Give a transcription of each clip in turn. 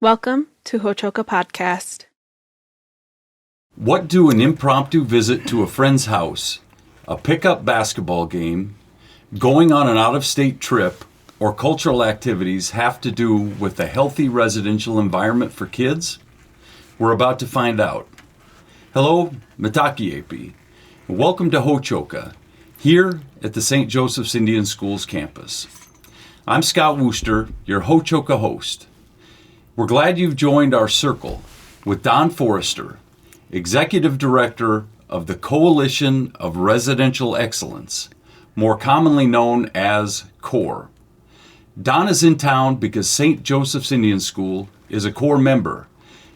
Welcome to Hochoka Podcast. What do an impromptu visit to a friend's house, a pickup basketball game, going on an out-of-state trip, or cultural activities have to do with a healthy residential environment for kids? We're about to find out. Hello, Matakiepi. Welcome to Hochoka, here at the St. Joseph's Indian Schools campus. I'm Scott Wooster, your Hochoka host. We're glad you've joined our circle with Don Forrester, Executive Director of the Coalition of Residential Excellence, more commonly known as CORE. Don is in town because St. Joseph's Indian School is a CORE member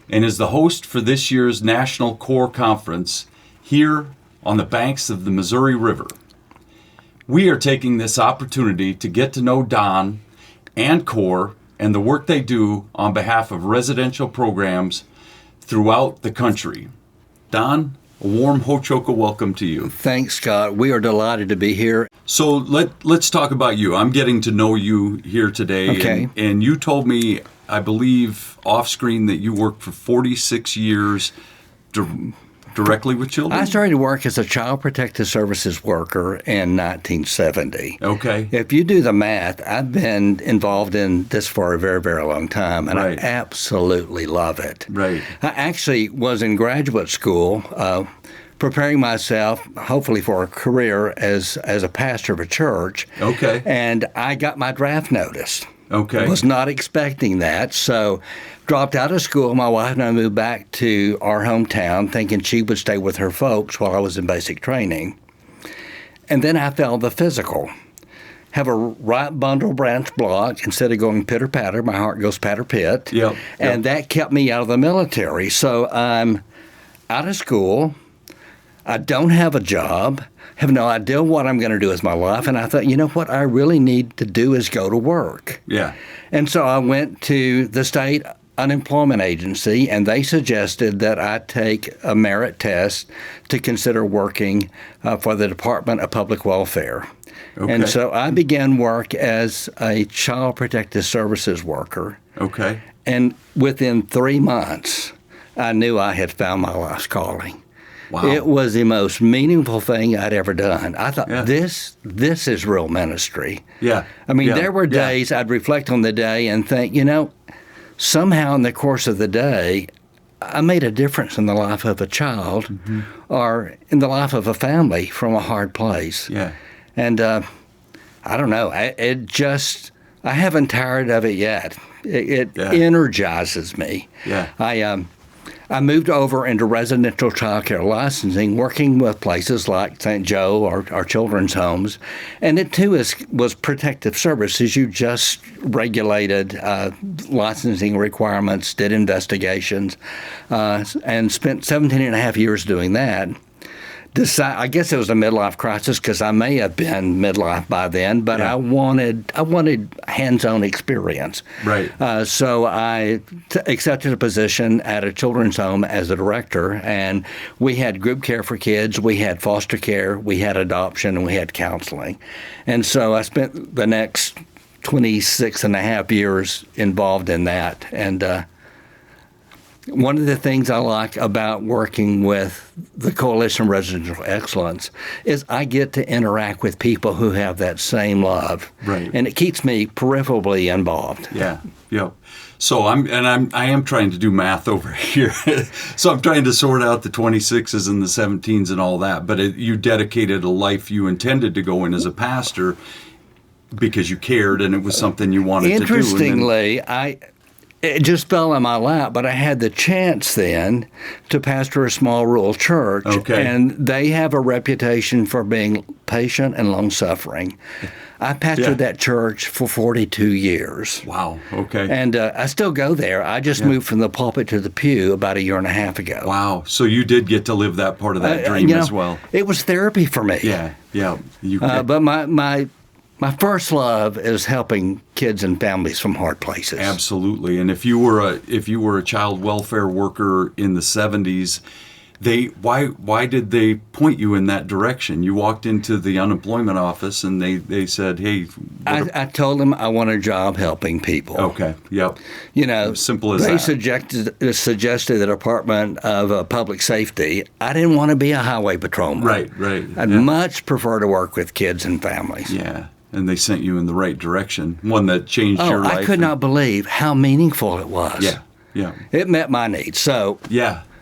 and is the host for this year's National CORE Conference here on the banks of the Missouri River. We are taking this opportunity to get to know Don and CORE and the work they do on behalf of residential programs throughout the country. Don, a warm Hochoka welcome to you. Thanks, Scott. We are delighted to be here. So let's talk about you. I'm getting to know you here today. Okay. And you told me, I believe, off screen that you worked for 46 years directly with children? I started to work as a child protective services worker in 1970. Okay. If you do the math, I've been involved in this for a very, very long time, and Right. I absolutely love it. Right. I actually was in graduate school preparing myself, hopefully, for a career as a pastor of a church. Okay. And I got my draft notice. Okay. Was not expecting that, so dropped out of school. My wife and I moved back to our hometown thinking she would stay with her folks while I was in basic training. And then I failed the physical. Have a right bundle branch block. Instead of going pitter-patter, my heart goes patter-pit. Yep. And that kept me out of the military. So I'm out of school. I don't have a job, have no idea what I'm going to do with my life. And I thought, you know what I really need to do is go to work. Yeah. And so I went to the state unemployment agency, and they suggested that I take a merit test to consider working for the Department of Public Welfare. Okay. And so I began work as a child protective services worker. Okay. And within 3 months, I knew I had found my life's calling. Wow. It was the most meaningful thing I'd ever done. I thought, Yeah. this is real ministry. Yeah. I mean, Yeah. there were Yeah. days I'd reflect on the day and think, somehow in the course of the day, I made a difference in the life of a child or in the life of a family from a hard place. Yeah. And I don't know. I haven't tired of it yet. It Yeah. energizes me. Yeah. I moved over into residential child care licensing, working with places like St. Joe or children's homes. And it, too, was protective services. You just regulated licensing requirements, did investigations, and spent 17 and a half years doing that. I guess it was a midlife crisis because I may have been midlife by then, but Yeah. I wanted hands-on experience. Right. So I accepted a position at a children's home as a director, and we had group care for kids, we had foster care, we had adoption, and we had counseling. And so I spent the next 26 and a half years involved in that. And one of the things I like about working with the Coalition of Residential Excellence is I get to interact with people who have that same love. Right. And it keeps me peripherally involved. Yeah, yeah. So I am trying to do math over here. So I'm trying to sort out the 26s and the 17s and all that. But you dedicated a life you intended to go in as a pastor because you cared and it was something you wanted to do. Interestingly, it just fell in my lap, but I had the chance then to pastor a small rural church. Okay. And they have a reputation for being patient and long-suffering. I pastored that church for 42 years. Wow, okay. And I still go there. I just moved from the pulpit to the pew about a year and a half ago. Wow, so you did get to live that part of that dream as well. It was therapy for me. Yeah. But my first love is helping kids and families from hard places. Absolutely. And if you were a child welfare worker in the 70s, Why did they point you in that direction? You walked into the unemployment office and they said, "Hey," I told them I want a job helping people. okay, yep, simple as they that. suggested the Department of Public Safety. I didn't want to be a highway patrolman. Right. I'd much prefer to work with kids and families. Yeah, and they sent you in the right direction, one that changed your life. I could not believe how meaningful it was. Yeah. It met my needs. So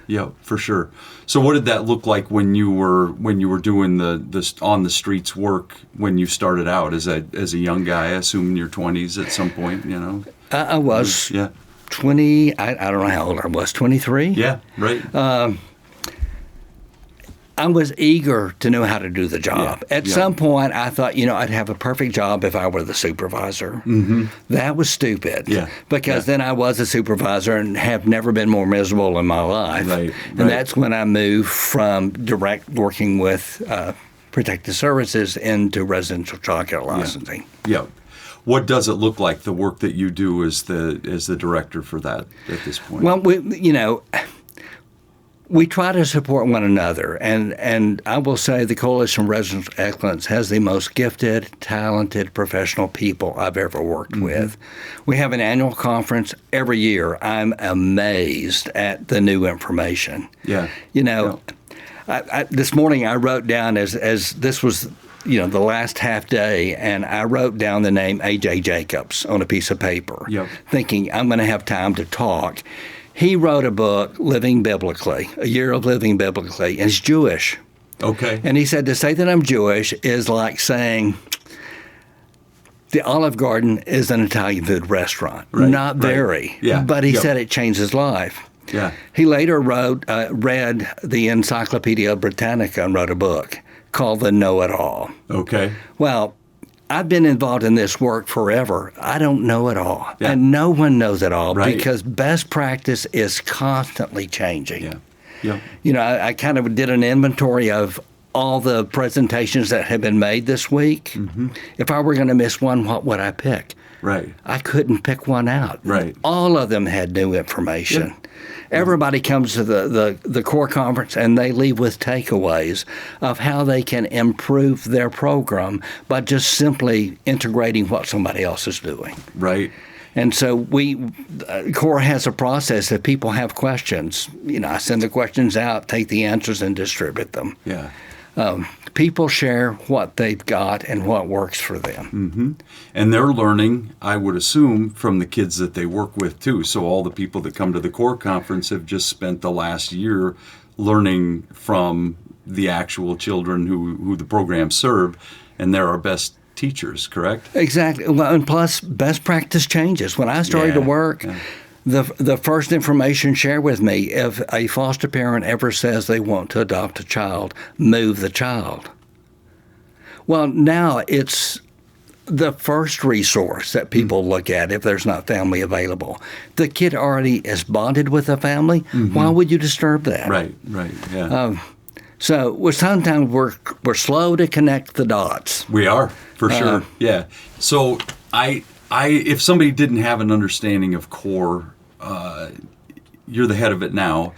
Yeah, for sure. So what did that look like when you were doing the on the streets work when you started out as a young guy? I assume in your 20s at some point, I was 20. I don't know how old I was. 23. Yeah, right. I was eager to know how to do the job. At some point, I thought, I'd have a perfect job if I were the supervisor. Mm-hmm. That was stupid. Yeah. Because then I was a supervisor and have never been more miserable in my life. Right. And that's when I moved from direct working with protective services into residential childcare licensing. Yeah. What does it look like, the work that you do as the director for that at this point? Well, we try to support one another, and I will say the Coalition of Residential Excellence has the most gifted, talented, professional people I've ever worked with. We have an annual conference every year. I'm amazed at the new information. Yeah. This morning I wrote down as this was the last half day, and I wrote down the name A.J. Jacobs on a piece of paper, thinking I'm going to have time to talk. He wrote a book, Living Biblically, A Year of Living Biblically, and he's Jewish. Okay. And he said to say that I'm Jewish is like saying the Olive Garden is an Italian food restaurant. Right, Not very. Yeah. But he said it changed his life. Yeah. He later read the Encyclopedia Britannica and wrote a book called The Know-It-All. Okay. Well, I've been involved in this work forever. I don't know it all. Yeah. And no one knows it all Right. because best practice is constantly changing. Yeah. I kind of did an inventory of all the presentations that have been made this week. Mm-hmm. If I were going to miss one, what would I pick? Right. I couldn't pick one out. Right. All of them had new information. Yeah. Everybody comes to the core conference and they leave with takeaways of how they can improve their program by just simply integrating what somebody else is doing. Right. And so CORE has a process that people have questions. I send the questions out, take the answers, and distribute them. Yeah. People share what they've got and what works for them. Mm-hmm. And they're learning, I would assume, from the kids that they work with, too. So all the people that come to the CORE conference have just spent the last year learning from the actual children who the programs serve, and they're our best teachers, correct? Exactly. Well, and plus, best practice changes. When I started to work, the first information shared with me, if a foster parent ever says they want to adopt a child, move the child. Well, now it's the first resource that people look at if there's not family available. The kid already is bonded with a family. Mm-hmm. Why would you disturb that? Right, yeah. So sometimes we're slow to connect the dots. We are, for sure, yeah. So if somebody didn't have an understanding of CORE, you're the head of it now.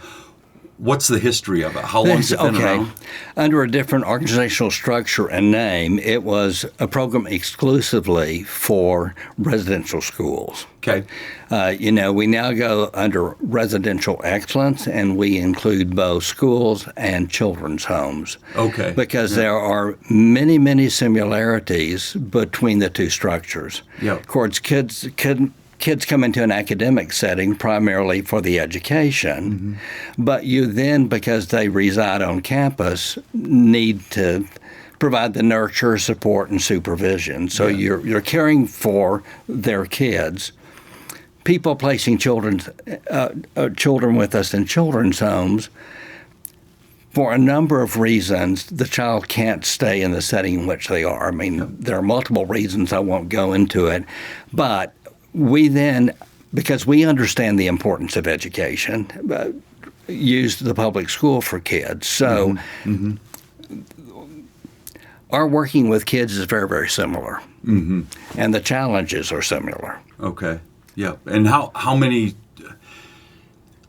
What's the history of it? How long has it been around? Under a different organizational structure and name, it was a program exclusively for residential schools. Okay. We now go under Residential Excellence, and we include both schools and children's homes. Okay. Because there are many, many similarities between the two structures. Yeah. Of course, kids come into an academic setting primarily for the education, but you then, because they reside on campus, need to provide the nurture, support, and supervision. So you're caring for their kids. People placing children with us in children's homes, for a number of reasons, the child can't stay in the setting in which they are. I mean, there are multiple reasons. I won't go into it, but we then, because we understand the importance of education, use the public school for kids. So our working with kids is very, very similar. Mm-hmm. And the challenges are similar. Okay. Yeah. And how many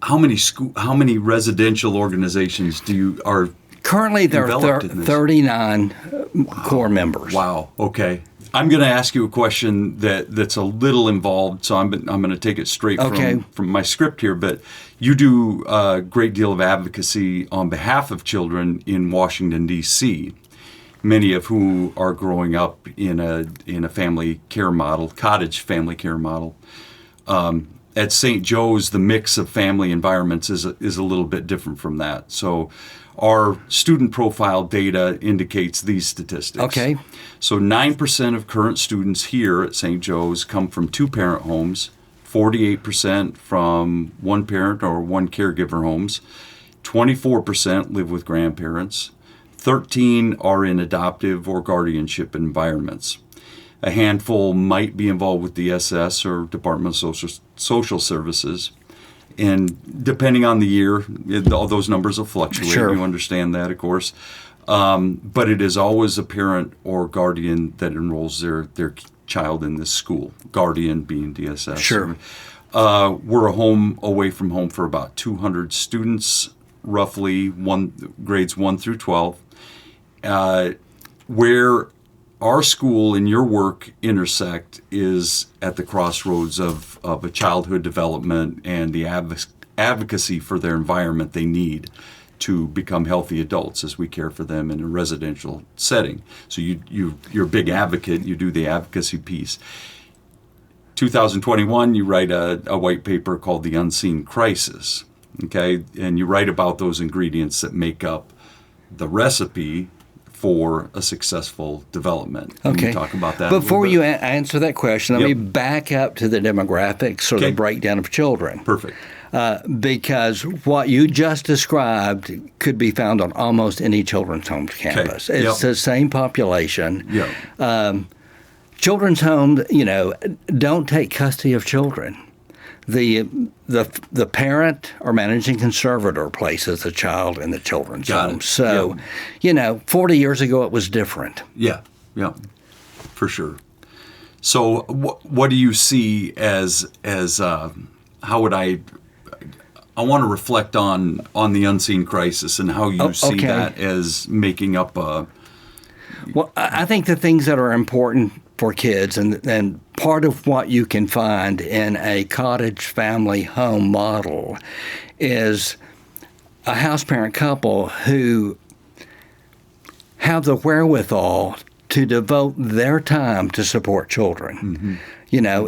how many residential organizations are Currently, there are developed in this? 39 core members. Wow. Okay. I'm going to ask you a question that's a little involved, so I'm going to take it straight from my script here. But you do a great deal of advocacy on behalf of children in Washington, D.C., many of who are growing up in a family care model, cottage family care model. At St. Joe's, the mix of family environments is a little bit different from that. So our student profile data indicates these statistics. Okay. So 9% of current students here at St. Joe's come from two-parent homes, 48% from one-parent or one caregiver homes, 24% live with grandparents, 13 are in adoptive or guardianship environments. A handful might be involved with DSS or Department of Social Services. And depending on the year, all those numbers will fluctuate. Sure. You understand that, of course. But it is always a parent or guardian that enrolls their child in this school, guardian being DSS. Sure. We're a home away from home for about 200 students, roughly grades 1 through 12. Where our school and your work intersect is at the crossroads of a childhood development and the advocacy for their environment they need to become healthy adults as we care for them in a residential setting. So you're a big advocate. You do the advocacy piece. 2021, you write a white paper called The Unseen Crisis, okay? And you write about those ingredients that make up the recipe for a successful development. Can Okay. you talk about that? Before you answer that question, let Yep. me back up to the demographics or Okay. the breakdown of children. Perfect. Because what you just described could be found on almost any children's home campus. Okay. It's Yep. the same population. Yeah. Children's homes, don't take custody of children. The parent or managing conservator places the child in the children's Got home. it. So, 40 years ago it was different. Yeah, for sure. So, what do you see as how would I want to reflect on the unseen crisis and how you see okay. that as making up a. Well, I think the things that are important for kids, and part of what you can find in a cottage family home model is a house parent couple who have the wherewithal to devote their time to support children. Mm-hmm.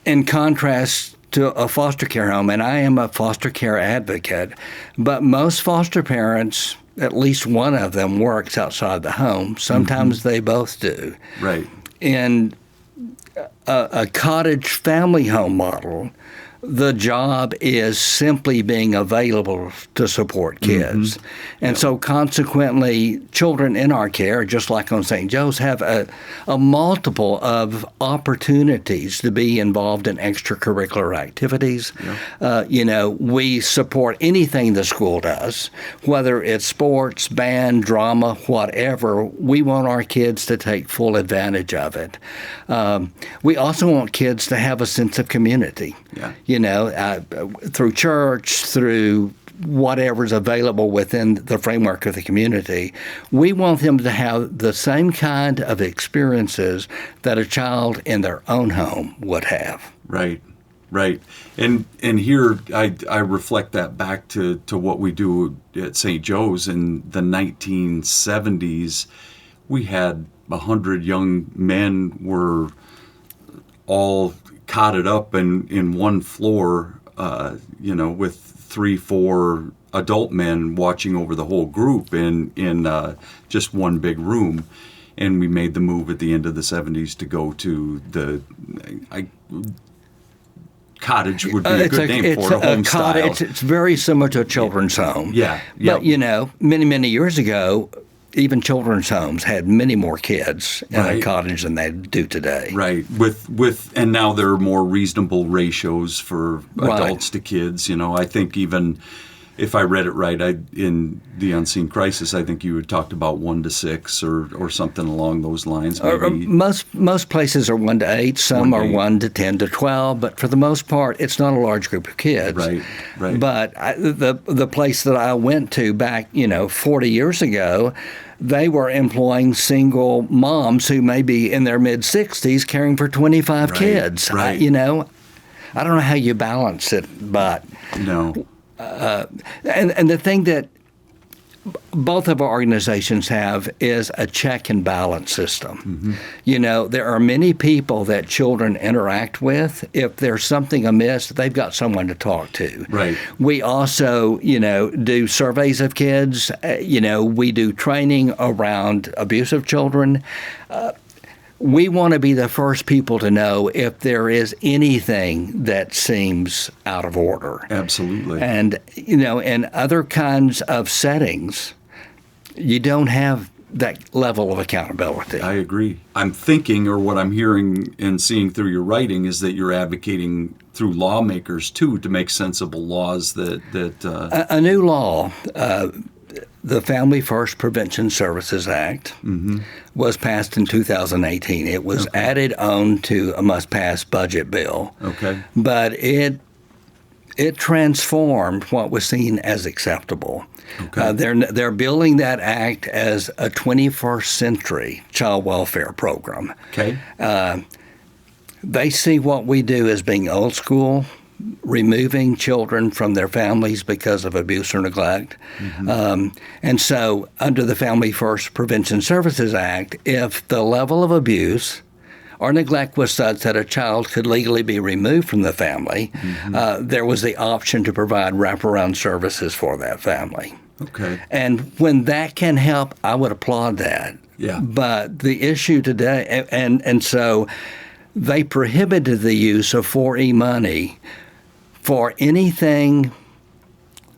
In contrast to a foster care home, and I am a foster care advocate, but most foster parents, at least one of them works outside the home. Sometimes they both do. Right. In a cottage family home model, the job is simply being available to support kids. Mm-hmm. And so consequently, children in our care, just like on St. Joe's, have a multiple of opportunities to be involved in extracurricular activities. Yeah. We support anything the school does, whether it's sports, band, drama, whatever. We want our kids to take full advantage of it. We also want kids to have a sense of community. Yeah. Through church, through whatever's available within the framework of the community. We want them to have the same kind of experiences that a child in their own home would have. Right. And here I reflect that back to what we do at St. Joe's. In the 1970s, we had 100 young men were all cotted up in one floor, with 3-4 adult men watching over the whole group in just one big room. And we made the move at the end of the 70s to go to cottage would be a good name for it, a home style. It's very similar to a children's home. Yeah. But, many, many years ago, even children's homes had many more kids in a cottage than they do today. Right. And now there are more reasonable ratios for adults to kids. I think even if I read it right, in the Unseen Crisis, I think you had talked about 1 to 6 or something along those lines. Maybe. Most places are 1 to 8. Some are 1 to 10 to 12. But for the most part, it's not a large group of kids. Right. But the place that I went to back, 40 years ago, they were employing single moms who may be in their mid-60s caring for 25 kids. Right. I don't know how you balance it, but no. And the thing that both of our organizations have is a check and balance system. There are many people that children interact with. If there's something amiss, they've got someone to talk to. Right. We also, do surveys of kids. We do training around abuse of children. We want to be the first people to know if there is anything that seems out of order. Absolutely. And, in other kinds of settings, you don't have that level of accountability. I agree. I'm thinking, or what I'm hearing and seeing through your writing, is that you're advocating through lawmakers, too, to make sensible laws that A new law, the Family First Prevention Services Act, was passed in 2018. It was added on to a must-pass budget bill. Okay. But it transformed what was seen as acceptable. Okay. They're billing that act as a 21st century child welfare program. Okay. They see what we do as being old school, removing children from their families because of abuse or neglect. And so under the Family First Prevention Services Act, if the level of abuse or neglect was such that a child could legally be removed from the family, there was the option to provide wraparound services for that family. Okay. And when that can help, I would applaud that. Yeah. But the issue today, and so they prohibited the use of 4E money for anything.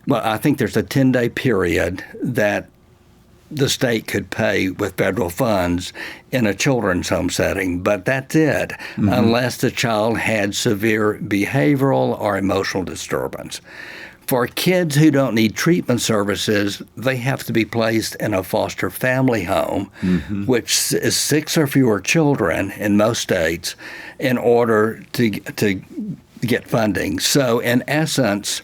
Well, I think there's a 10-day period that the state could pay with federal funds in a children's home setting, but that's it, unless the child had severe behavioral or emotional disturbance. For kids who don't need treatment services, they have to be placed in a foster family home, which is 6 or fewer children in most states, in order to get funding. So in essence,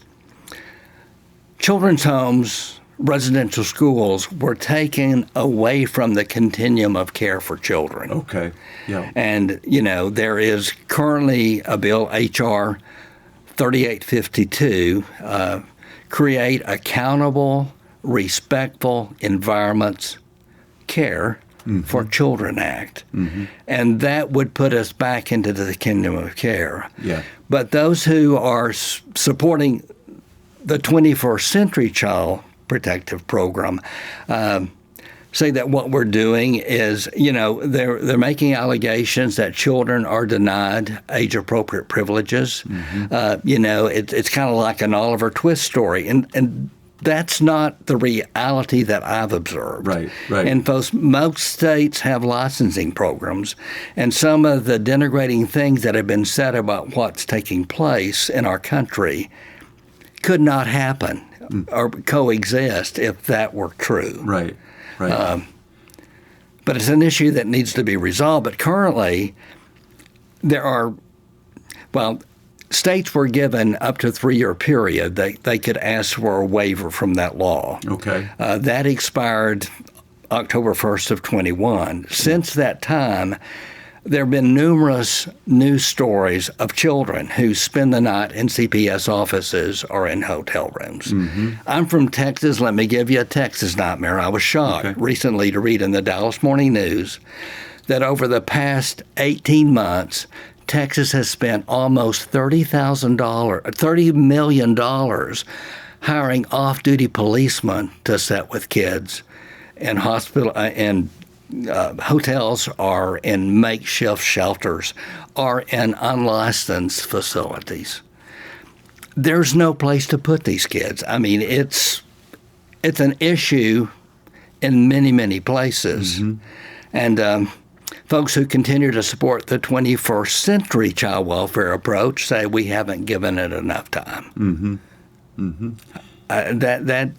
children's homes, residential schools were taken away from the continuum of care for children. Okay. Yeah. And, there is currently a bill, H.R. 3852, create accountable, respectful environments care for Children Act. And that would put us back into the kingdom of care. Yeah. But those who are supporting the 21st Century Child Protective Program say that what we're doing is, they're making allegations that children are denied age-appropriate privileges. It's kind of like an Oliver Twist story, and that's not the reality that I've observed. Right. And most states have licensing programs, and some of the denigrating things that have been said about what's taking place in our country could not happen or coexist if that were true. Right. But it's an issue that needs to be resolved. But currently, states were given up to a 3-year period. They could ask for a waiver from that law. Okay. That expired October 1st of 21. Since that time, there have been numerous news stories of children who spend the night in CPS offices or in hotel rooms. I'm from Texas. Let me give you a Texas nightmare. I was shocked recently to read in the Dallas Morning News that over the past 18 months, Texas has spent almost $30 million hiring off-duty policemen to sit with kids in hospital and hotels or in makeshift shelters or in unlicensed facilities. There's no place to put these kids. I mean, it's an issue in many, many places. And folks who continue to support the 21st century child welfare approach say we haven't given it enough time. that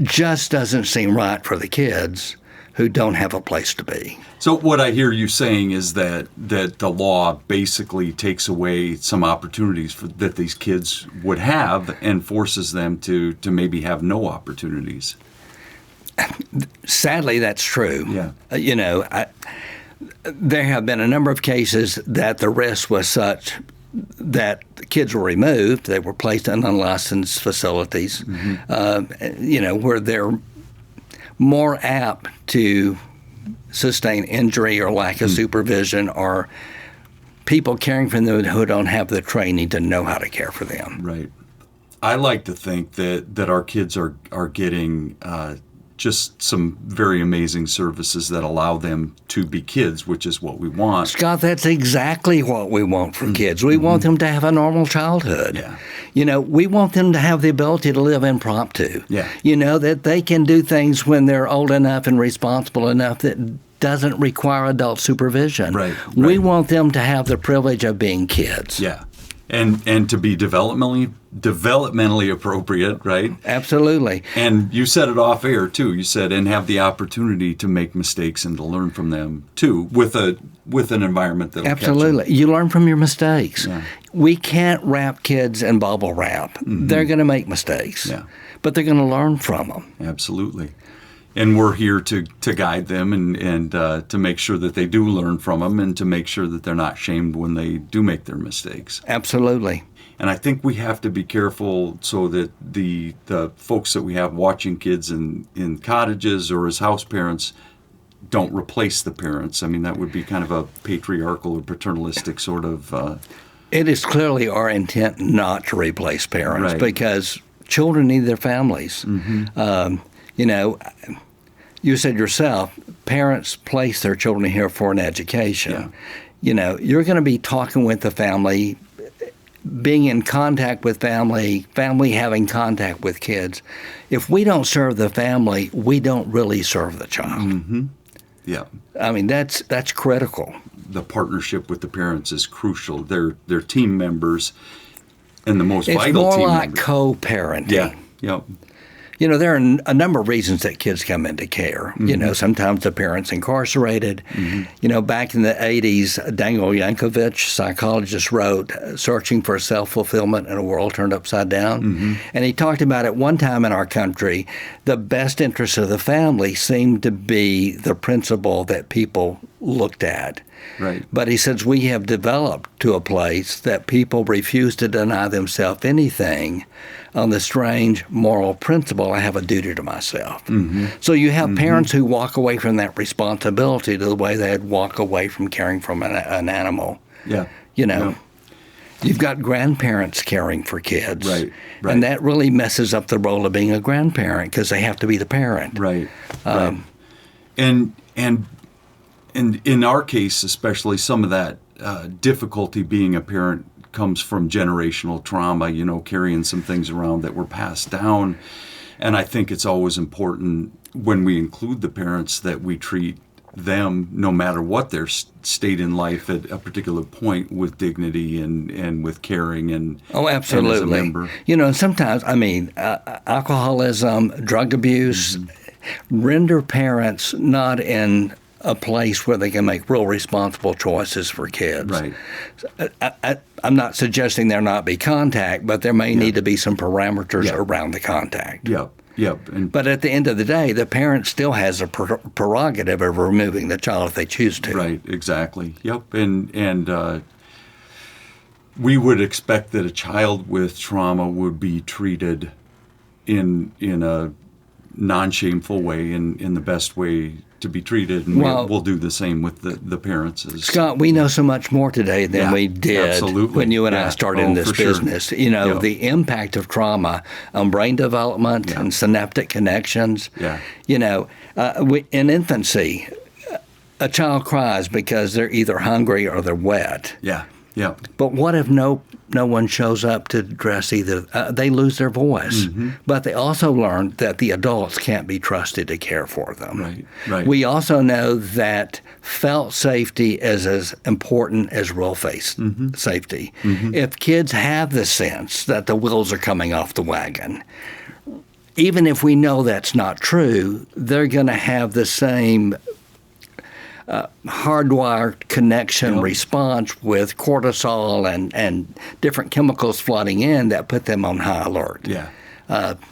just doesn't seem right for the kids who don't have a place to be. So what I hear you saying is that the law basically takes away some opportunities that these kids would have and forces them to maybe have no opportunities. Sadly, that's true. Yeah. There have been a number of cases that the risk was such that the kids were removed. They were placed in unlicensed facilities, where they're more apt to sustain injury or lack of supervision, or people caring for them who don't have the training to know how to care for them. Right. I like to think that our kids are getting just some very amazing services that allow them to be kids, which is what we want. Scott, that's exactly what we want for kids. We want them to have a normal childhood. Yeah. We want them to have the ability to live impromptu. Yeah. That they can do things when they're old enough and responsible enough that doesn't require adult supervision. Right. We want them to have the privilege of being kids. Yeah. And to be developmentally appropriate, right? Absolutely. And you said it off air too. You said, and have the opportunity to make mistakes and to learn from them too, with an environment that'll Absolutely. catch them. You learn from your mistakes. Yeah. We can't wrap kids in bubble wrap. They're going to make mistakes. Yeah. But they're going to learn from them. Absolutely. And we're here to guide them and to make sure that they do learn from them and to make sure that they're not shamed when they do make their mistakes. Absolutely. And I think we have to be careful so that the folks that we have watching kids in cottages or as house parents don't replace the parents. I mean, that would be kind of a patriarchal or paternalistic sort of... It is clearly our intent not to replace parents, Right. because children need their families. You said yourself, parents place their children here for an education. Yeah. You're going to be talking with the family, being in contact with family having contact with kids. If we don't serve the family, we don't really serve the child. Mm-hmm. Yeah. I mean, that's critical. The partnership with the parents is crucial. They're team members and the most It's vital more team like members. co-parenting. Yeah. Yep. There are a number of reasons that kids come into care. Sometimes the parent's incarcerated. Back in the 80s, Daniel Yankovich, psychologist, wrote Searching for Self-Fulfillment in a World Turned Upside Down. And he talked about at one time in our country, the best interest of the family seemed to be the principle that people looked at. Right. But he says we have developed to a place that people refuse to deny themselves anything on the strange moral principle, I have a duty to myself. So you have parents who walk away from that responsibility to the way they'd walk away from caring for an animal. Yeah. You've got grandparents caring for kids. Right. And that really messes up the role of being a grandparent because they have to be the parent. Right. And in our case, especially, some of that difficulty being a parent comes from generational trauma, carrying some things around that were passed down. And I think it's always important when we include the parents that we treat them, no matter what their state in life at a particular point, with dignity and with caring and absolutely. And as a member. And sometimes, alcoholism, drug abuse render parents not in a place where they can make real responsible choices for kids. Right. I'm not suggesting there not be contact, but there may need to be some parameters around the contact. Yep. But at the end of the day, the parent still has a prerogative of removing the child if they choose to. Right, exactly. Yep. And we would expect that a child with trauma would be treated in a non-shameful way, in the best way to be treated, and we'll do the same with the parents. Scott, we know so much more today than we did when you and I started in this business. Sure. The impact of trauma on brain development and synaptic connections. In infancy, a child cries because they're either hungry or they're wet. Yeah. Yeah. But what if no one shows up to address either? They lose their voice. But they also learn that the adults can't be trusted to care for them. Right. We also know that felt safety is as important as real face safety. If kids have the sense that the wheels are coming off the wagon, even if we know that's not true, they're going to have the same hardwired connection response with cortisol and different chemicals flooding in that put them on high alert. Yeah.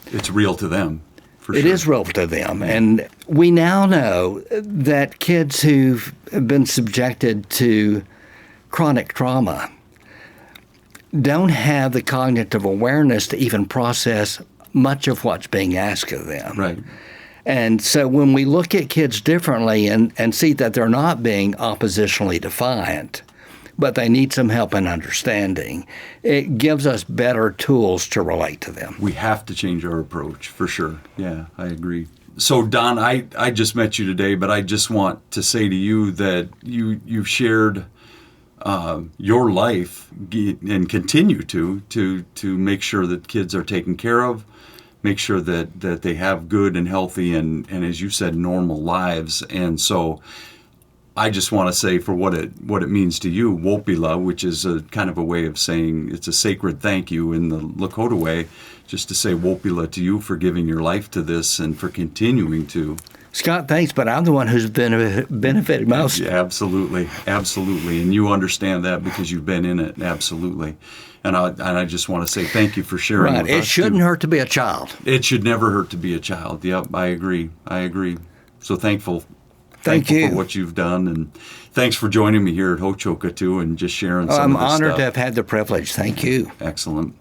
It's real to them, for sure. It is real to them. And we now know that kids who've been subjected to chronic trauma don't have the cognitive awareness to even process much of what's being asked of them. Right. And so when we look at kids differently and see that they're not being oppositionally defiant, but they need some help and understanding, it gives us better tools to relate to them. We have to change our approach, for sure. Yeah, I agree. So, Don, I just met you today, but I just want to say to you that you've shared your life and continue to make sure that kids are taken care of, make sure that they have good and healthy and as you said, normal lives. And so I just want to say, for what it means to you, Wopila, which is a kind of a way of saying it's a sacred thank you in the Lakota way, just to say Wopila to you for giving your life to this and for continuing to. Scott, thanks, but I'm the one who's benefited most. Yeah, absolutely. And you understand that because you've been in it, absolutely. And I just want to say thank you for sharing with us. It shouldn't hurt to be a child. It should never hurt to be a child. Yep, I agree. So thankful Thank you for what you've done, and thanks for joining me here at Ho-Chokeh too, and just sharing some of this I'm honored stuff. to have had the privilege. Thank you. Excellent.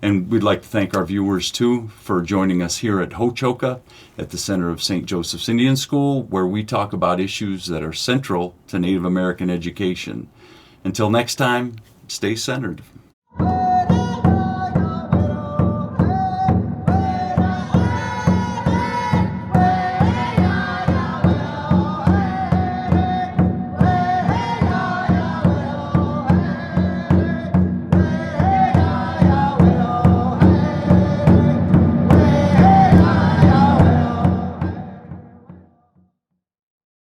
And we'd like to thank our viewers too for joining us here at Ho-Chokeh at the Center of St. Joseph's Indian School, where we talk about issues that are central to Native American education. Until next time, stay centered.